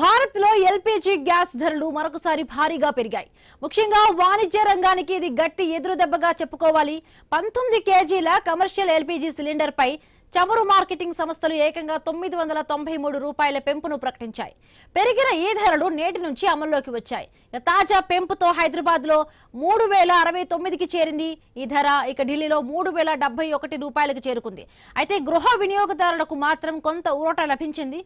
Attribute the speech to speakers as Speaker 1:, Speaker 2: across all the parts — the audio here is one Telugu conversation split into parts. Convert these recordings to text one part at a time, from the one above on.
Speaker 1: భారత్ లో ఎల్పీజీ గ్యాస్ ధరలు మరొకసారి భారీగా పెరిగాయి. ముఖ్యంగా వాణిజ్య రంగానికి ఇది గట్టి ఎదురు దెబ్బగా చెప్పుకోవాలి. 19 కేజీల కమర్షియల్ ఎల్పీజీ సిలిండర్ పై చమురు మార్కెటింగ్ సంస్థలు ఏకంగా 993 రూపాయల పెంపును ప్రకటించాయి. పెరిగిన ఈ ధరలు నేటి నుంచి అమల్లోకి వచ్చాయి. తాజా పెంపుతో హైదరాబాద్ లో 3069కి చేరింది ఈ ధర. ఇక ఢిల్లీలో 3071 రూపాయలకు చేరుకుంది. అయితే గృహ వినియోగదారులకు మాత్రం కొంత ఊరట లభించింది.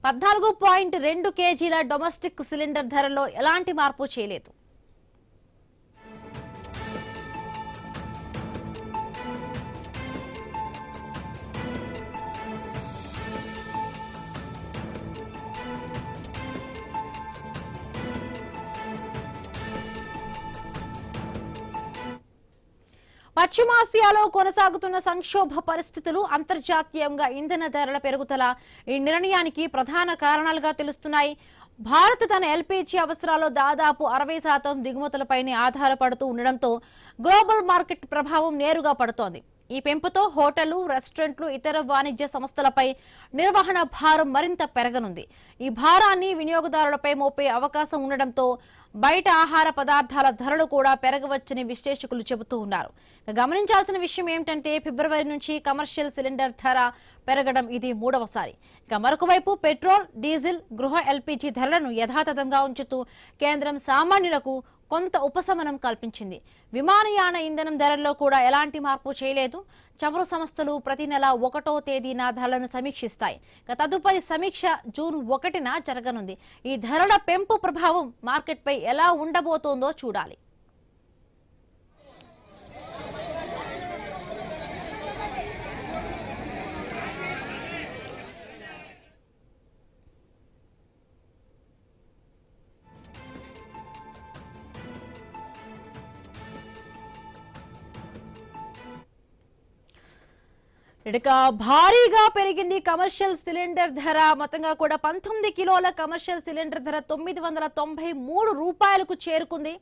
Speaker 1: 14.2 కేజీల డొమెస్టిక్ సిలిండర్ ధరలో ఎలాంటి మార్పు చేయలేదు. పశ్చిమాసియాలో కొనసాగుతున్న సంక్షోభ పరిస్థితులు, అంతర్జాతీయంగా ఇంధన ధరల పెరుగుదల ఈ నిర్ణయానికి ప్రధాన కారణాలుగా తెలుస్తున్నాయి. భారత్ తన ఎల్పీజీ అవసరాల్లో దాదాపు 60% దిగుమతులపైనే ఆధారపడుతూ ఉండడంతో గ్లోబల్ మార్కెట్ ప్రభావం నేరుగా పడుతోంది. ఈ పెంపుతో హోటళ్లు, రెస్టారెంట్లు, ఇతర వాణిజ్య సంస్థలపై నిర్వహణ భారం మరింత పెరగనుంది. ఈ భారాన్ని వినియోగదారులపై మోపే అవకాశం ఉండడంతో బయట ఆహార పదార్థాల ధరలు కూడా పెరగవచ్చని విశ్లేషకులు చెబుతూ ఉన్నారు. గమనించాల్సిన విషయం ఏమిటంటే ఫిబ్రవరి నుంచి కమర్షియల్ సిలిండర్ ధర పెరగడం ఇది మూడవసారి. ఇక మరొక వైపు పెట్రోల్, డీజిల్, గృహ ఎల్పీజీ ధరలను యథాతథంగా ఉంచుతూ కేంద్రం సామాన్యులకు కొంత ఉపశమనం కల్పించింది. విమానయాన ఇంధనం ధరల్లో కూడా ఎలాంటి మార్పు చేయలేదు. చమురు సంస్థలు ప్రతి నెల 1వ తేదీన ధరలను సమీక్షిస్తాయి. తదుపరి సమీక్ష జూన్ 1న జరగనుంది. ఈ ధరల పెంపు ప్రభావం మార్కెట్పై ఎలా ఉండబోతోందో చూడాలి. ఇక భారీగా పెరిగింది కమర్షియల్ సిలిండర్ ధర. మొత్తంగా కూడా 19 కిలోల కమర్షియల్ సిలిండర్ ధర 993 రూపాయలకు చేరుకుంది.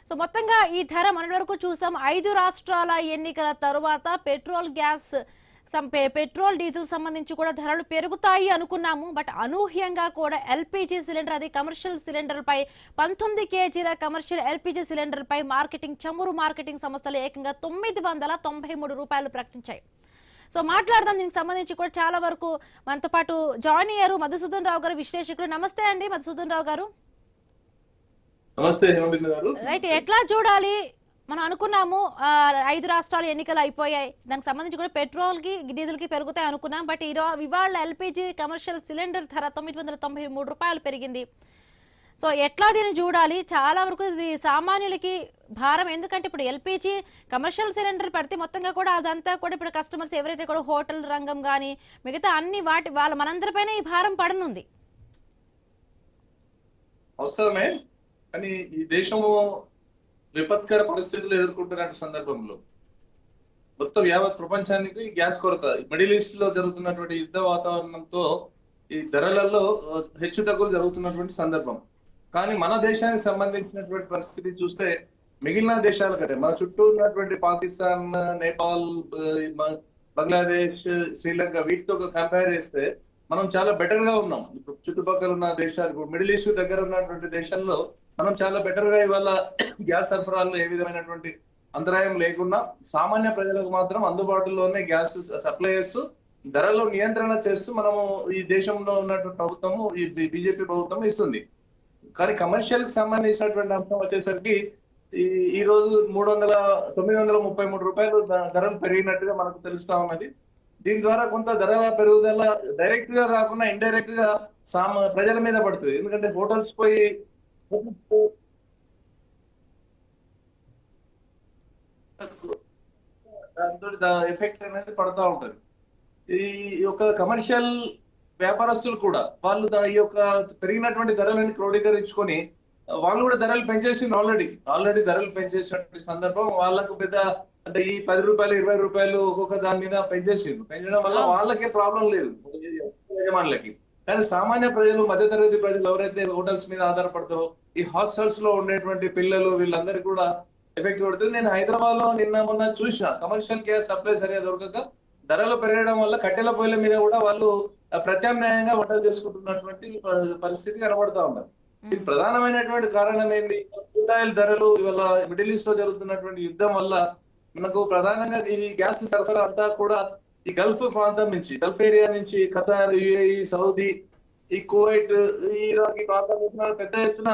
Speaker 1: సో మొత్తంగా ఈ ధర మన వరకు చూసాం. 5 రాష్ట్రాల ఎన్నికల తరువాత పెట్రోల్, డీజిల్ సంబంధించి కూడా ధరలు పెరుగుతాయి అనుకున్నాము. బట్ అనూహ్యంగా కూడా ఎల్పీజీ సిలిండర్, అది కమర్షియల్ సిలిండర్ పై 19 కేజీల కమర్షియల్ ఎల్పీజీ సిలిండర్ పై చమురు మార్కెటింగ్ సంస్థలు ఏకంగా 993 రూపాయలు ప్రకటించాయి. సో మాట్లాడదాం. దీనికి సంబంధించి కూడా చాలా వరకు మనతో పాటు జాయిన్ అయ్యారు మధుసూదన్ రావు గారు, విశ్లేషకులు. నమస్తే అండి మధుసూదన్ రావు గారు.
Speaker 2: నమస్తే.
Speaker 1: రైట్, ఎట్లా చూడాలి? మనం అనుకున్నాము 5 రాష్ట్రాలు ఎన్నికలు అయిపోయాయి, దానికి సంబంధించి కూడా పెట్రోల్ కి, డీజిల్ కి పెరుగుతాయి అనుకున్నాం. బట్ ఇవాళ ఎల్పీజీ కమర్షియల్ సిలిండర్ ధర 993 రూపాయలు పెరిగింది. సో ఎట్లా దీన్ని చూడాలి? చాలా వరకు ఇది సామాన్యులకి భారం. ఎందుకంటే ఇప్పుడు ఎల్పీజీ కమర్షియల్ సిలిండర్ పెడితే మొత్తంగా కూడా అదంతా కూడా ఇప్పుడు కస్టమర్స్ ఎవరైతే కూడా హోటల్ రంగం కానీ మిగతా అన్ని వాళ్ళ మనందరిపైన ఈ భారం పడనుంది.
Speaker 2: అవసరమే, కానీ ఈ దేశము విపత్కర పరిస్థితులు ఎదుర్కొంటున్న సందర్భంలో మొత్తం యావత్ ప్రపంచానికి గ్యాస్ కొరత, మిడిల్ ఈస్ట్ లో జరుగుతున్నటువంటి యుద్ధ వాతావరణంతో ఈ ధరలలో హెచ్చుతగ్గులు జరుగుతున్నటువంటి సందర్భం. కానీ మన దేశానికి సంబంధించినటువంటి పరిస్థితి చూస్తే మిగిలిన దేశాల కంటే మన చుట్టూ ఉన్నటువంటి పాకిస్తాన్, నేపాల్, బంగ్లాదేశ్, శ్రీలంక వీటితో కంపేర్ చేస్తే మనం చాలా బెటర్ గా ఉన్నాం. ఇప్పుడు చుట్టుపక్కల ఉన్న దేశాలు, మిడిల్ ఈస్ట్ దగ్గర ఉన్నటువంటి దేశాల్లో మనం చాలా బెటర్ గా ఇవాళ గ్యాస్ సరఫరాల్లో ఏ విధమైనటువంటి అంతరాయం లేకుండా సామాన్య ప్రజలకు మాత్రం అందుబాటులోనే గ్యాస్ సప్లై చేస్తూ ధరలో నియంత్రణ చేస్తూ మనము ఈ దేశంలో ఉన్నటువంటి ప్రభుత్వము, ఈ బీజేపీ ప్రభుత్వం ఇస్తుంది. కానీ కమర్షియల్ కి సంబంధించినటువంటి అంశం వచ్చేసరికి ఈ రోజు 933 రూపాయలు ధరలు పెరిగినట్టుగా మనకు తెలుస్తా ఉన్నది. దీని ద్వారా కొంత ధరల పెరుగుదల డైరెక్ట్ గా కాకుండా ఇండైరెక్ట్ గా ప్రజల మీద పడుతుంది. ఎందుకంటే హోటల్స్ పోయి దాంతో ఎఫెక్ట్ అనేది పడుతూ ఉంటది. ఈ యొక్క కమర్షియల్ వ్యాపారస్తులు కూడా వాళ్ళు ఈ యొక్క పెరిగినటువంటి ధరలని క్రోడీకరించుకొని వాళ్ళు కూడా ధరలు పెంచేసింది. ఆల్రెడీ ధరలు పెంచేసినటువంటి సందర్భం వాళ్ళకు పెద్ద, అంటే ఈ 10 రూపాయలు 20 రూపాయలు ఒక్కొక్క దాని మీద పెంచడం వల్ల వాళ్ళకే ప్రాబ్లం లేదు యజమానులకి. కానీ సామాన్య ప్రజలు, మధ్యతరగతి ప్రజలు ఎవరైతే హోటల్స్ మీద ఆధారపడతారో, ఈ హాస్టల్స్ లో ఉండేటువంటి పిల్లలు, వీళ్ళందరికీ కూడా ఎఫెక్ట్ పడుతుంది. నేను హైదరాబాద్ లో నిన్న మొన్న చూసిన కమర్షియల్ గ్యాస్ సప్లై సరిగా దొరకక ధరలు పెరగడం వల్ల కట్టెల పొయ్యిల మీద కూడా వాళ్ళు ప్రత్యామ్నాయంగా వంటలు చేసుకుంటున్నటువంటి పరిస్థితి కనబడతా ఉన్నారు. ఇది ప్రధానమైనటువంటి కారణం ఏంటి? కూరగాయల ధరలు ఇవాళ మిడిల్ ఈస్ట్ లో జరుగుతున్నటువంటి యుద్ధం వల్ల మనకు ప్రధానంగా ఈ గ్యాస్ సరఫరా అంతా కూడా ఈ గల్ఫ్ ప్రాంతం నుంచి, గల్ఫ్ ఏరియా నుంచి ఖతార్, యుఏఈ, సౌదీ, ఈ కువైట్, ఇరాక్ ఈ ప్రాంతం నుంచి మనకు పెద్ద ఎత్తున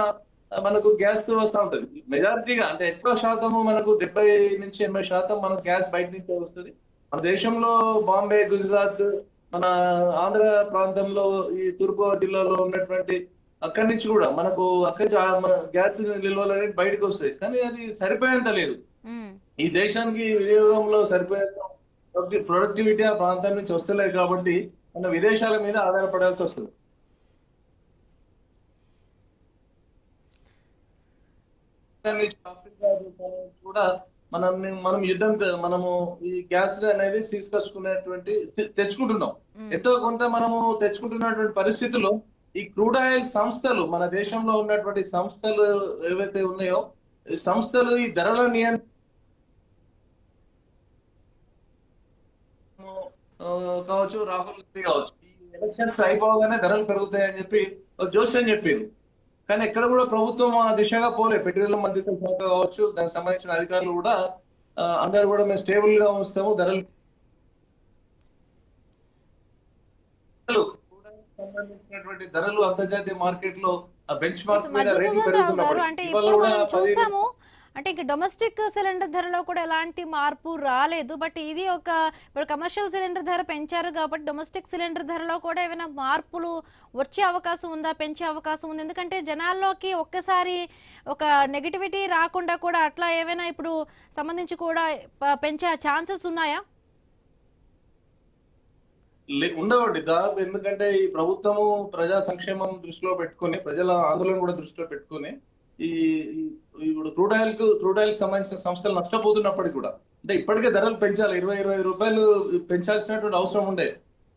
Speaker 2: మనకు గ్యాస్ వస్తూ ఉంటది. మెజారిటీగా అంటే ఎక్కువ శాతము మనకు 70 నుంచి 80% మనకు గ్యాస్ బయట నుంచే వస్తుంది. మన దేశంలో బాంబే, గుజరాత్, మన ఆంధ్ర ప్రాంతంలో ఈ తూర్పు జిల్లాలో ఉన్నటువంటి అక్కడి నుంచి కూడా మనకు అక్కడి గ్యాస్ నిల్వలు అనేది బయటకు వస్తాయి. కానీ అది సరిపోయేంత లేదు. ఈ దేశానికి వినియోగంలో సరిపోయేంత ప్రొడక్టివిటీ ఆ ప్రాంతం నుంచి వస్తలేదు కాబట్టి మన విదేశాల మీద ఆధారపడాల్సి వస్తుంది. ఆఫ్రికా కూడా మనం మనము ఈ గ్యాస్ అనేది తెచ్చుకుంటున్నాం. ఎంతో కొంత మనము తెచ్చుకుంటున్నటువంటి పరిస్థితుల్లో ఈ క్రూడ్ ఆయిల్ సంస్థలు, మన దేశంలో ఉన్నటువంటి సంస్థలు ఏవైతే ఉన్నాయో ఈ సంస్థలు ఈ ధరల నియంత్రణ కావచ్చు, రాహుల్ గాంధీ కావచ్చు, ఈ ఎలక్షన్స్ అయిపోగానే ధరలు పెరుగుతాయని చెప్పి జోస్యం చెప్పారు. కానీ ఎక్కడ కూడా ప్రభుత్వం ఆ దిశగా పోలే. పెట్రోల్ మంత్రిత్వ శాఖ కావచ్చు, దానికి సంబంధించిన అధికారులు కూడా అందరూ కూడా మేము స్టేబుల్ గా ఉంచుతాము, ధరలు సంబంధించినటువంటి ధరలు అంతర్జాతీయ మార్కెట్ లో బెంచ్ మార్క్ మీద రేట్లు పెరుగుతున్నప్పుడు
Speaker 1: అంటే ఇప్పుడు మనం చూసాము అంటే ఇంక డొమెస్టిక్ సిలిండర్ ధరలో కూడా ఎలాంటి మార్పు రాలేదు. బట్ ఇది ఇప్పుడు కమర్షియల్ సిలిండర్ ధర పెంచారు కాబట్టి డొమెస్టిక్ సిలిండర్ ధరలో కూడా ఏమైనా మార్పులు వచ్చే అవకాశం ఉందా, పెంచే అవకాశం ఉంది? ఎందుకంటే జనాల్లోకి ఒక్కసారి ఒక నెగిటివిటీ రాకుండా కూడా అట్లా ఏమైనా ఇప్పుడు సంబంధించి కూడా పెంచే ఛాన్సెస్ ఉన్నాయా?
Speaker 2: ఉండవండి దాదాపు. ఎందుకంటే ఈ ప్రభుత్వము ప్రజా సంక్షేమం దృష్టిలో పెట్టుకుని, ప్రజల ఆందోళన కూడా దృష్టిలో పెట్టుకుని ఈ ఇప్పుడు క్రూడ్ ఆయిల్ సంబంధించిన సంస్థలు నష్టపోతున్నప్పటికీ కూడా అంటే ఇప్పటికే ధరలు పెంచాలి, 20-25 రూపాయలు పెంచాల్సినటువంటి అవసరం ఉండే.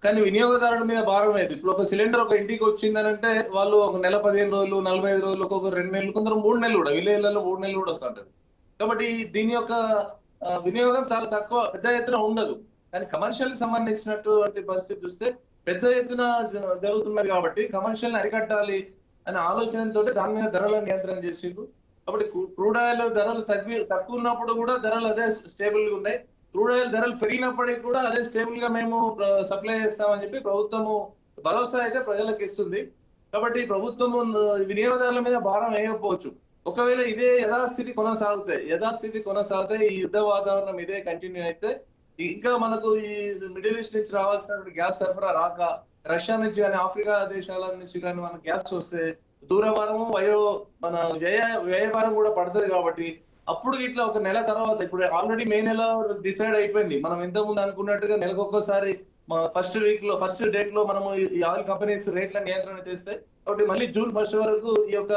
Speaker 2: కానీ వినియోగదారుల మీద భారం లేదు. ఇప్పుడు ఒక సిలిండర్ ఒక ఇంటికి వచ్చిందనంటే వాళ్ళు ఒక నెల 15 రోజులు, 45 రోజులు, ఒక్కొక్క 2 నెలలు, కొందరు 3 నెలలు కూడా, విలేజ్లలో 3 నెలలు కూడా వస్తుంటారు. కాబట్టి దీని యొక్క వినియోగం చాలా తక్కువ, పెద్ద ఎత్తున ఉండదు. కానీ కమర్షియల్ కి సంబంధించినటువంటి పరిస్థితి చూస్తే పెద్ద ఎత్తున జరుగుతున్నది కాబట్టి కమర్షియల్ అరికట్టాలి అనే ఆలోచనతో దాని మీద ధరల నియంత్రణ చేసిండు. కాబట్టి క్రూడ్ ఆయిల్ ధరలు తక్కువ ఉన్నప్పుడు కూడా ధరలు అదే స్టేబుల్ గా ఉన్నాయి. క్రూడ్ ఆయిల్ ధరలు పెరిగినప్పటికీ కూడా అదే స్టేబుల్ గా మేము సప్లై చేస్తామని చెప్పి ప్రభుత్వము భరోసా అయితే ప్రజలకు ఇస్తుంది. కాబట్టి ప్రభుత్వము వినియోగదారుల మీద భారం వేయకపోవచ్చు. ఒకవేళ ఇదే యథాస్థితి కొనసాగితే ఈ యుద్ధ వాతావరణం ఇదే కంటిన్యూ అయితే ఇంకా మనకు ఈ మిడిల్ ఈస్ట్ నుంచి రావాల్సిన గ్యాస్ సరఫరా రాక, రష్యా నుంచి కానీ ఆఫ్రికా దేశాల నుంచి కానీ మనకు గ్యాస్ వస్తే దూరభారము మన వ్యయభారం కూడా పడుతుంది. కాబట్టి అప్పుడు ఇట్లా ఒక నెల తర్వాత, ఇప్పుడు ఆల్రెడీ మే నెల డిసైడ్ అయిపోయింది. మనం ఇంతకుముందు అనుకున్నట్టుగా నెలకు ఒక్కోసారి ఫస్ట్ డేట్ లో మనము ఈ ఆయిల్ కంపెనీస్ రేట్ల నియంత్రణ చేస్తే, కాబట్టి మళ్ళీ జూన్ 1 వరకు ఈ యొక్క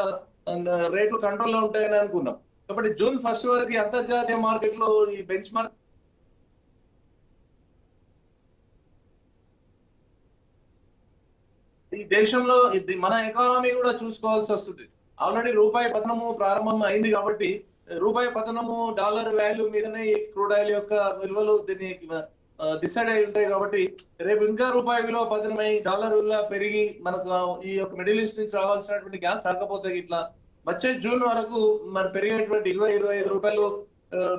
Speaker 2: రేట్లు కంట్రోల్లో ఉంటాయని అనుకున్నాం. కాబట్టి జూన్ 1 వరకు ఈ అంతర్జాతీయ మార్కెట్ లో ఈ బెంచ్ మార్క్ ఈ దేశంలో మన ఎకానమీ కూడా చూసుకోవాల్సి వస్తుంది. ఆల్రెడీ రూపాయి పతనము ప్రారంభం అయింది కాబట్టి రూపాయి పతనము, డాలర్ వాల్యూ మీదనే ఈ క్రూడ్ ఆయిల్ యొక్క విలువలు దీనికి డిసైడ్ అయి ఉంటాయి. కాబట్టి రేపు ఇంకా రూపాయి విలువ పతనమై డాలర్ విలువ పెరిగి మనకు ఈ యొక్క మిడిల్ ఈస్ట్ నుంచి రావాల్సినటువంటి గ్యాస్ రాకపోతే ఇట్లా వచ్చే జూన్ వరకు మరి పెరిగేటువంటి 20-25 రూపాయలు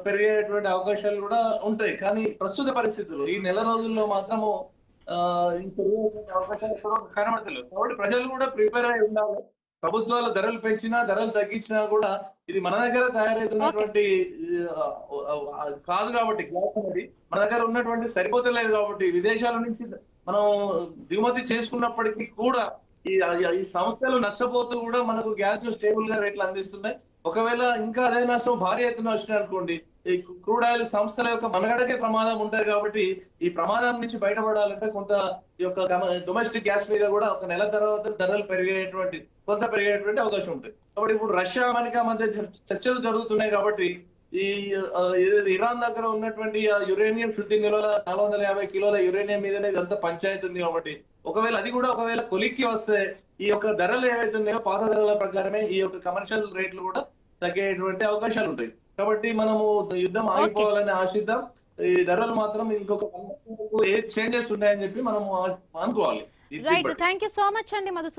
Speaker 2: పెరిగేటువంటి అవకాశాలు కూడా ఉంటాయి. కానీ ప్రస్తుత పరిస్థితుల్లో ఈ నెల రోజుల్లో మాత్రము అవకాశాలు కనబడతలేదు. కాబట్టి ప్రజలు కూడా ప్రిపేర్ అయి ఉండాలి. ప్రభుత్వాలు ధరలు పెంచినా, ధరలు తగ్గించినా కూడా ఇది మన దగ్గర తయారైతున్నటువంటి కాదు కాబట్టి, గ్యాస్ అనేది మన దగ్గర ఉన్నటువంటి సరిపోతలేదు కాబట్టి విదేశాల నుంచి మనం దిగుమతి చేసుకున్నప్పటికీ కూడా ఈ సంస్థలు నష్టపోతూ కూడా మనకు గ్యాస్ స్టేబుల్ గా రేట్లు అందిస్తున్నాయి. ఒకవేళ ఇంకా అదే నష్టం భారీ ఎత్తున వచ్చినాయి అనుకోండి, ఈ క్రూడ్ ఆయిల్ సంస్థల యొక్క మనుగడకే ప్రమాదం ఉంటాయి. కాబట్టి ఈ ప్రమాదం నుంచి బయటపడాలంటే కొంత ఈ యొక్క డొమెస్టిక్ గ్యాస్ మీద కూడా ఒక నెల తర్వాత ధరలు పెరిగేటువంటి అవకాశం ఉంటుంది. కాబట్టి ఇప్పుడు రష్యా అమెరికా మధ్య చర్చలు జరుగుతున్నాయి. కాబట్టి ఈ ఇరాన్ దగ్గర ఉన్నటువంటి యురేనియం శుద్ధి నిల్వల 450 కిలోల యురేనియం మీదనే ఇదంతా పంచాయతీ ఉంది. కాబట్టి ఒకవేళ కొలిక్కి వస్తే ఈ యొక్క ధరలు ఏవైతే ఉన్నాయో పాత ధరల ప్రకారమే ఈ యొక్క కమర్షియల్ రేట్లు కూడా తగ్గేటువంటి అవకాశాలు ఉంటాయి. కాబట్టి మనము యుద్ధం ఆగిపోవాలని ఆశిద్దాం. ఈ ధరలు మాత్రం ఇంకొక ఏ చేంజెస్ ఉన్నాయని చెప్పి మనము అనుకోవాలి.
Speaker 1: Right, thank you so much అండి మధుసూదన్.